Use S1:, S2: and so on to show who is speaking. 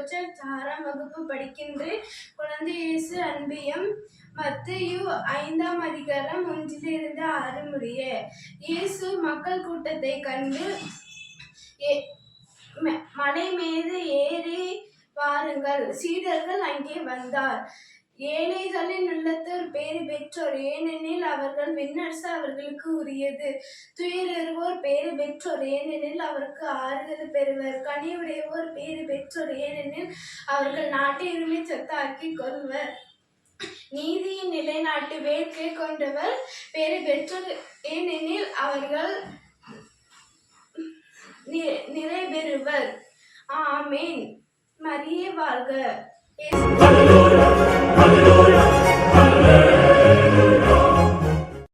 S1: கோச்சர் 6ஆம் வகுப்பு படிக்கின்றேன். குழந்தை இயேசு அன்பியம். மத்தேயு 5ஆம் அதிகாரம் 1 6 முடிய. இயேசு மக்கள் கூட்டத்தை கண்டு மலை மீது ஏறி வாருங்கள். சீடர்கள் அங்கே வந்தார். ஏழைகளின் உள்ளத்தோர் பேறு பெற்றோர், ஏனெனில் அவர்கள் விண்ணரசு அவர்களுக்கு உரியது. துயருவோர் பேறு பெற்றோர், ஏனெனில் அவருக்கு ஆறுதல் பெறுவர். கனிவுடையோர் பேறு பெற்றோர், ஏனெனில் அவர்கள் நாட்டை உரிமை சொத்தாக்கிக் கொள்வர். நீதியின் நிலைநாட்டு வேட்கை கொண்டவர் பேறு பெற்றோர், ஏனெனில் அவர்கள் நிறைபெறுவர். ஆமென். மரியே வாழ்க.